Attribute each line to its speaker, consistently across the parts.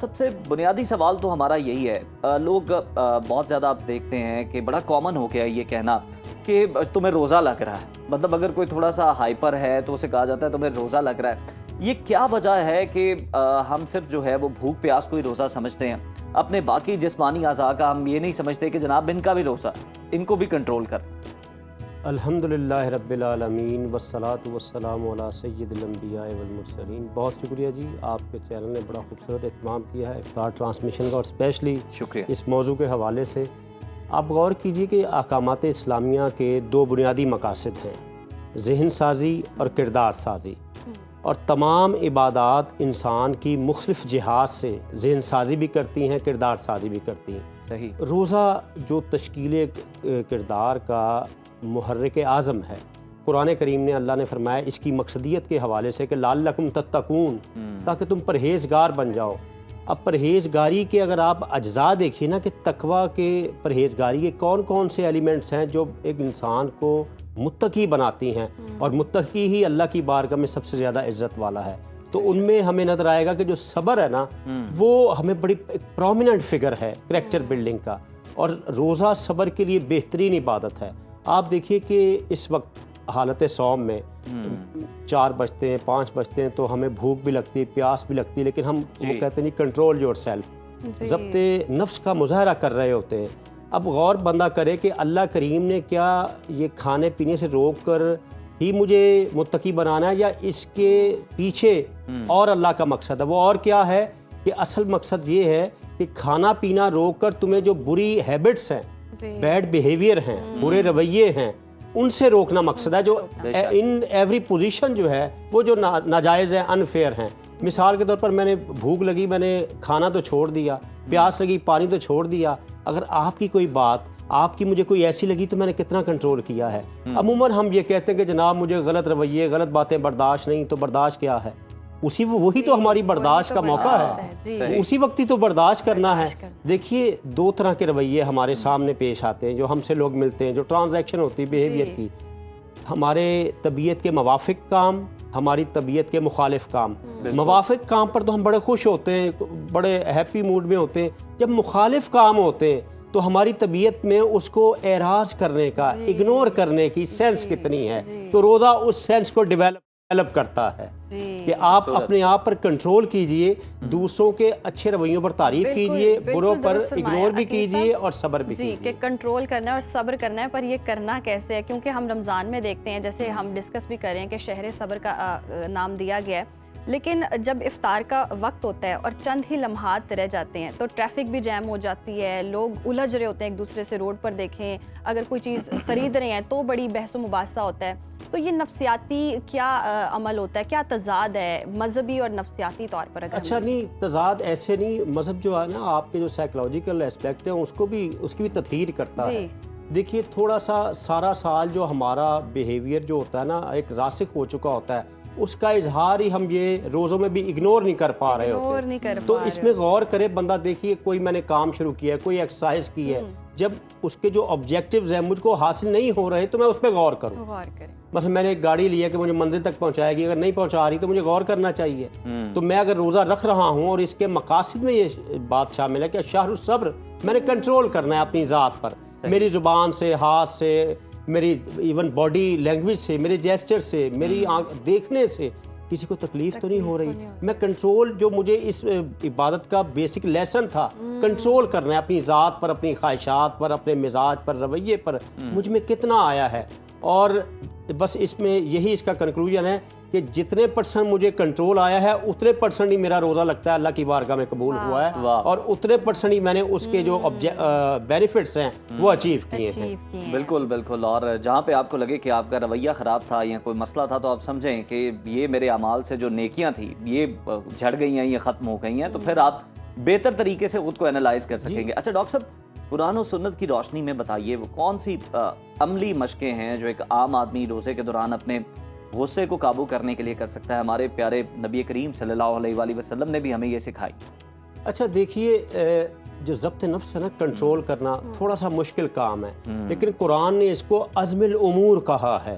Speaker 1: سب سے بنیادی سوال تو ہمارا یہی ہے، لوگ بہت زیادہ آپ دیکھتے ہیں کہ بڑا کامن ہو گیا یہ کہنا کہ تمہیں روزہ لگ رہا ہے، مطلب اگر کوئی تھوڑا سا ہائپر ہے تو اسے کہا جاتا ہے تمہیں روزہ لگ رہا ہے۔ یہ کیا وجہ ہے کہ ہم صرف جو ہے وہ بھوک پیاس کو ہی روزہ سمجھتے ہیں، اپنے باقی جسمانی اعضاء کا ہم یہ نہیں سمجھتے کہ جناب ان کا بھی روزہ، ان کو بھی کنٹرول کر۔
Speaker 2: الحمدللہ رب العالمین والصلاة والسلام علی سید الانبیاء والمرسلین۔ بہت شکریہ جی، آپ کے چینل نے بڑا خوبصورت اہتمام کیا ہے افطار ٹرانسمیشن کا، اور اسپیشلی
Speaker 1: شکریہ
Speaker 2: اس موضوع کے حوالے سے آپ غور کیجئے کہ احکامات اسلامیہ کے دو بنیادی مقاصد ہیں، ذہن سازی اور کردار سازی، اور تمام عبادات انسان کی مختلف جہات سے ذہن سازی بھی کرتی ہیں، کردار سازی بھی کرتی ہیں۔
Speaker 1: صحیح۔
Speaker 2: روزہ جو تشکیل کردار کا محرک اعظم ہے، قرآن کریم نے اللہ نے فرمایا اس کی مقصدیت کے حوالے سے کہ لعلکم تتقون، تاکہ تم پرہیزگار بن جاؤ۔ اب پرہیزگاری کے اگر آپ اجزاء دیکھیں نا کہ تقویٰ کے پرہیزگاری کے کون کون سے ایلیمنٹس ہیں جو ایک انسان کو متقی بناتی ہیں، اور متقی ہی اللہ کی بارگاہ میں سب سے زیادہ عزت والا ہے، تو ان میں ہمیں نظر آئے گا کہ جو صبر ہے نا وہ ہمیں بڑی پرومیننٹ فگر ہے کریکٹر بلڈنگ کا، اور روزہ صبر کے لیے بہترین عبادت ہے۔ آپ دیکھیے کہ اس وقت حالت صوم میں 4 بجتے ہیں 5 بجتے ہیں تو ہمیں بھوک بھی لگتی ہے، پیاس بھی لگتی ہے، لیکن ہم وہ کہتے ہیں کنٹرول یور سیلف، ضبط نفس کا مظاہرہ کر رہے ہوتے ہیں۔ اب غور بندہ کرے کہ اللہ کریم نے کیا یہ کھانے پینے سے روک کر ہی مجھے متقی بنانا ہے، یا اس کے پیچھے اور اللہ کا مقصد ہے؟ وہ اور کیا ہے کہ اصل مقصد یہ ہے کہ کھانا پینا روک کر تمہیں جو بری ہیبٹس ہیں، بیڈ بیہیویئر ہیں، برے رویے ہیں، ان سے روکنا مقصد ہے، جو ان ایوری پوزیشن جو ہے وہ جو ناجائز ہیں، انفیئر ہیں۔ مثال کے طور پر میں نے بھوک لگی، میں نے کھانا تو چھوڑ دیا، پیاس لگی پانی تو چھوڑ دیا۔ اگر آپ کی کوئی بات آپ کی مجھے کوئی ایسی لگی تو میں نے کتنا کنٹرول کیا ہے؟ عموماً ہم یہ کہتے ہیں کہ جناب مجھے غلط رویے غلط باتیں برداشت نہیں، تو برداشت کیا ہے؟ وہی تو ہماری برداشت کا موقع ہے، اسی وقت ہی تو برداشت کرنا ہے۔ دیکھیے 2 طرح کے رویے ہمارے سامنے پیش آتے ہیں جو ہم سے لوگ ملتے ہیں، جو ٹرانزیکشن ہوتی ہے بیہیویئر کی، ہمارے طبیعت کے موافق کام، ہماری طبیعت کے مخالف کام۔ موافق کام پر تو ہم بڑے خوش ہوتے ہیں، بڑے ہیپی موڈ میں ہوتے ہیں۔ جب مخالف کام ہوتے ہیں تو ہماری طبیعت میں اس کو اعراض کرنے کا، اگنور کرنے کی سینس کتنی ہے؟ تو روزہ اس سینس کو ڈیولپ کرتا ہے کہ آپ اپنے آپ پر کنٹرول کیجئے، دوسروں کے اچھے رویوں پر تعریف کیجئے، بروں پر اگنور بھی کیجئے، اور صبر بھی کیجئے۔
Speaker 3: کہ کنٹرول کرنا ہے اور صبر کرنا ہے، پر یہ کرنا کیسے ہے؟ کیونکہ ہم رمضان میں دیکھتے ہیں، جیسے ہم ڈسکس بھی کر رہے ہیں کہ شہر صبر کا نام دیا گیا ہے، لیکن جب افطار کا وقت ہوتا ہے اور چند ہی لمحات رہ جاتے ہیں تو ٹریفک بھی جیم ہو جاتی ہے، لوگ الجھ رہے ہوتے ہیں ایک دوسرے سے، روڈ پر دیکھیں اگر کوئی چیز خرید رہے ہیں تو بڑی بحث و مباحثہ ہوتا ہے۔ تو یہ نفسیاتی کیا عمل ہوتا ہے، کیا تضاد ہے مذہبی اور نفسیاتی طور پر؟
Speaker 2: اچھا نہیں، تضاد ایسے نہیں، مذہب جو ہے نا آپ کے جو سائیکلوجیکل اسپیکٹ ہے اس کی بھی تطہیر کرتا ہے۔ دیکھیے تھوڑا سا سارا سال جو ہمارا بیہیویئر جو ہوتا ہے نا ایک راسخ ہو چکا ہوتا ہے، اس کا اظہار ہی ہم یہ روزوں میں بھی اگنور نہیں کر پا رہے ہوتے، تو اس میں غور کرے بندہ۔ دیکھیے کوئی میں نے کام شروع کیا ہے، کوئی ایکسرسائز کی ہے، جب اس کے جو آبجیکٹیوز ہیں مجھ کو حاصل نہیں ہو رہے تو میں اس پہ غور کروں۔ مثلا میں نے ایک گاڑی لی ہے کہ مجھے منزل تک پہنچائے گی، اگر نہیں پہنچا رہی تو مجھے غور کرنا چاہیے۔ تو میں اگر روزہ رکھ رہا ہوں اور اس کے مقاصد میں یہ بات شامل ہے کہ شہر الصبر، میں نے کنٹرول کرنا ہے اپنی ذات پر، میری زبان سے، ہاتھ سے، میری ایون باڈی لینگویج سے، میرے جیسچر سے، میری آنکھ دیکھنے سے کسی کو تکلیف تو نہیں ہو رہی۔ میں کنٹرول جو مجھے اس عبادت کا بیسک لیسن تھا، کنٹرول کرنا ہے اپنی ذات پر، اپنی خواہشات پر، اپنے مزاج پر، رویے پر، مجھ میں کتنا آیا ہے۔ اور بس اس میں یہی اس کا کنکلوژن ہے کہ جتنے % مجھے کنٹرول آیا ہے اتنے % ہی میرا روزہ لگتا ہے اللہ کی بارگاہ میں قبول ہوا ہے، اور اتنے % ہی میں نے اس کے جو بینیفٹس ہیں وہ اچیو کیے ہیں۔
Speaker 1: بالکل بالکل، اور جہاں پہ آپ کو لگے کہ آپ کا رویہ خراب تھا یا کوئی مسئلہ تھا تو آپ سمجھیں کہ یہ میرے اعمال سے جو نیکیاں تھیں یہ جھڑ گئی ہیں، یہ ختم ہو گئی ہیں، تو پھر آپ بہتر طریقے سے خود کو انالائز کر سکیں گے۔ اچھا ڈاکٹر صاحب، قرآن و سنت کی روشنی میں بتائیے وہ کون سی عملی مشقیں ہیں جو ایک عام آدمی روزے کے دوران اپنے غصے کو قابو کرنے کے لیے کر سکتا ہے؟ ہمارے پیارے نبی کریم صلی اللہ علیہ وآلہ وسلم نے بھی ہمیں یہ سکھائی۔
Speaker 2: اچھا دیکھیے جو ضبط نفس ہے نا، کنٹرول کرنا تھوڑا سا مشکل کام ہے، لیکن قرآن نے اس کو عزم الامور کہا ہے،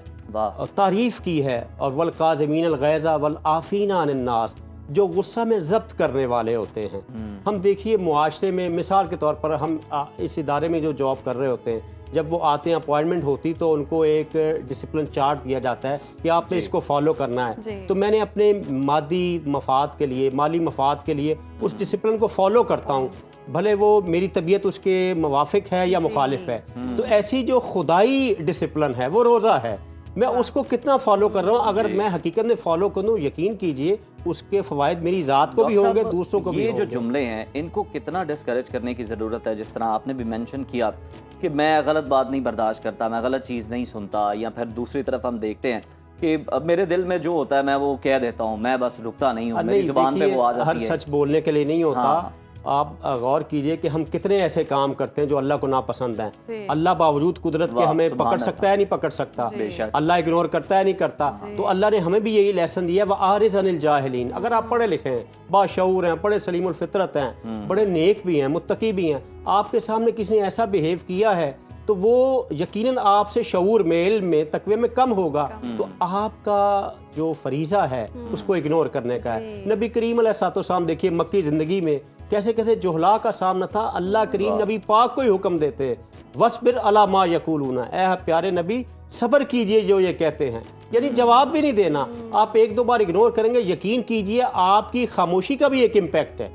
Speaker 2: تعریف کی ہے، اور والقاظمین الغیظ والعافین عن الناس، جو غصہ میں ضبط کرنے والے ہوتے ہیں. ہم دیکھیے معاشرے میں مثال کے طور پر ہم اس ادارے میں جو جاب کر رہے ہوتے ہیں, جب وہ آتے ہیں اپوائنٹمنٹ ہوتی تو ان کو ایک ڈسپلن چارٹ دیا جاتا ہے کہ آپ نے اس کو فالو کرنا ہے. تو میں نے اپنے مادی مفاد کے لیے, مالی مفاد کے لیے اس ڈسپلن کو فالو کرتا ہوں, بھلے وہ میری طبیعت اس کے موافق ہے یا مخالف ہے. تو ایسی جو خدائی ڈسپلن ہے وہ روزہ ہے, میں اس کو کتنا فالو کر رہا ہوں. اگر میں حقیقت میں فالو کروں, یقین کیجئے اس کے فوائد میری ذات کو بھی ہوں گے, دوسروں کو بھی ہوں گے.
Speaker 1: یہ جو جملے ہیں ان کو کتنا ڈسکریج کرنے کی ضرورت ہے. جس طرح آپ نے بھی مینشن کیا کہ میں غلط بات نہیں برداشت کرتا, میں غلط چیز نہیں سنتا, یا پھر دوسری طرف ہم دیکھتے ہیں کہ میرے دل میں جو ہوتا ہے میں وہ کہہ دیتا ہوں, میں بس رکتا نہیں ہوں, میری زبان پہ وہ آ جاتی ہے.
Speaker 2: ہر سچ بولنے کے لیے نہیں ہوتا. آپ غور کیجئے کہ ہم کتنے ایسے کام کرتے ہیں جو اللہ کو ناپسند ہیں. اللہ باوجود قدرت کے ہمیں پکڑ سکتا ہے نہیں پکڑ سکتا, اللہ اگنور کرتا ہے نہیں کرتا. تو اللہ نے ہمیں بھی یہی لیسن دیا, وَأَعْرِضْ عَنِ الْجَاهِلِينَ. اگر آپ پڑھے لکھے ہیں, باشعور ہیں, بڑے سلیم الفطرت ہیں, بڑے نیک بھی ہیں, متقی بھی ہیں, آپ کے سامنے کسی نے ایسا بیہیو کیا ہے تو وہ یقیناً آپ سے شعور میں, علم میں, تقوی میں کم ہوگا. تو آپ کا جو فریضہ ہے اس کو اگنور کرنے کا ہے. نبی کریم علیہ الصلوۃ والسلام دیکھیے مکی زندگی میں کیسے کیسے جہلا کا سامنا تھا. اللہ کریم نبی پاک کو ہی حکم دیتے, وَاصْبِرْ عَلَىٰ مَا يَقُولُونَ, اے پیارے نبی صبر کیجئے جو یہ کہتے ہیں. یعنی جواب بھی نہیں دینا, آپ ایک دو بار اگنور کریں گے, یقین کیجئے آپ کی خاموشی کا بھی ایک امپیکٹ ہے,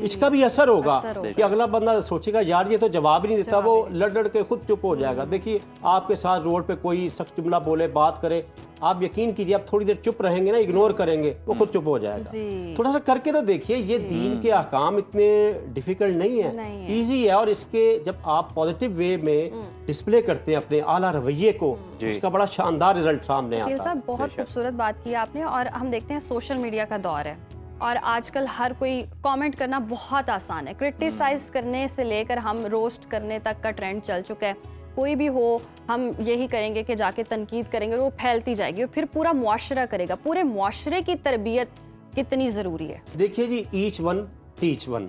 Speaker 2: اس کا بھی اثر ہوگا کہ اگلا بندہ سوچے گا یار یہ تو جواب ہی نہیں دیتا, وہ لڑ کے خود چپ ہو جائے گا. دیکھیے آپ کے ساتھ روڈ پہ کوئی سخت جملہ بولے, بات کرے, آپ یقین کیجئے آپ تھوڑی دیر چپ رہیں گے نا, اگنور کریں گے, وہ خود چپ ہو جائے گا. تھوڑا سا کر کے تو دیکھیے, یہ دین کے احکام اتنے ڈیفیکلٹ نہیں ہیں, ایزی ہے. اور اس کے جب آپ پازیٹیو وے میں ڈسپلے کرتے ہیں اپنے اعلیٰ رویے کو, اس کا بڑا شاندار رزلٹ سامنے آتا ہے.
Speaker 3: بہت خوبصورت بات کی آپ نے. اور ہم دیکھتے ہیں سوشل میڈیا کا دور ہے, اور آج کل ہر کوئی کامنٹ کرنا بہت آسان ہے. کرٹیسائز کرنے سے لے کر ہم روسٹ کرنے تک کا ٹرینڈ چل چکا ہے. کوئی بھی ہو ہم یہی کریں گے کہ جا کے تنقید کریں گے, وہ پھیلتی جائے گی, اور پھر پورا معاشرہ کرے گا. پورے معاشرے کی تربیت کتنی ضروری ہے.
Speaker 2: دیکھیے جی, ایچ ون ٹیچ ون.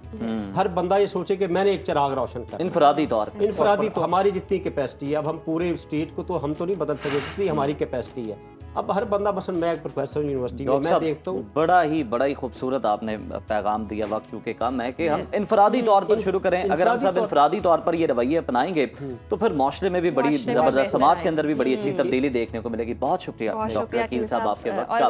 Speaker 2: ہر بندہ یہ سوچے کہ میں نے ایک چراغ روشن کرنا.
Speaker 1: انفرادی طور پہ,
Speaker 2: انفرادی تو ہماری جتنی کیپیسٹی ہے, اب ہم پورے اسٹیٹ کو تو ہم تو نہیں بدل سکتے جتنی ہماری کیپیسٹی ہے. اب ہر بندہ, مثلا میں ایک پروفیسر یونیورسٹی میں, میں دیکھتا ہوں
Speaker 1: بڑا ہی خوبصورت آپ نے پیغام دیا. وقت چونکہ کم ہے کہ ہم انفرادی طور پر شروع کریں. اگر ہم سب انفرادی طور پر یہ رویے اپنائیں گے تو پھر معاشرے میں بھی بڑی زبردست, سماج کے اندر بھی بڑی اچھی تبدیلی دیکھنے کو ملے گی. بہت شکریہ ڈاکٹر عقیل صاحب آپ کے وقت کا.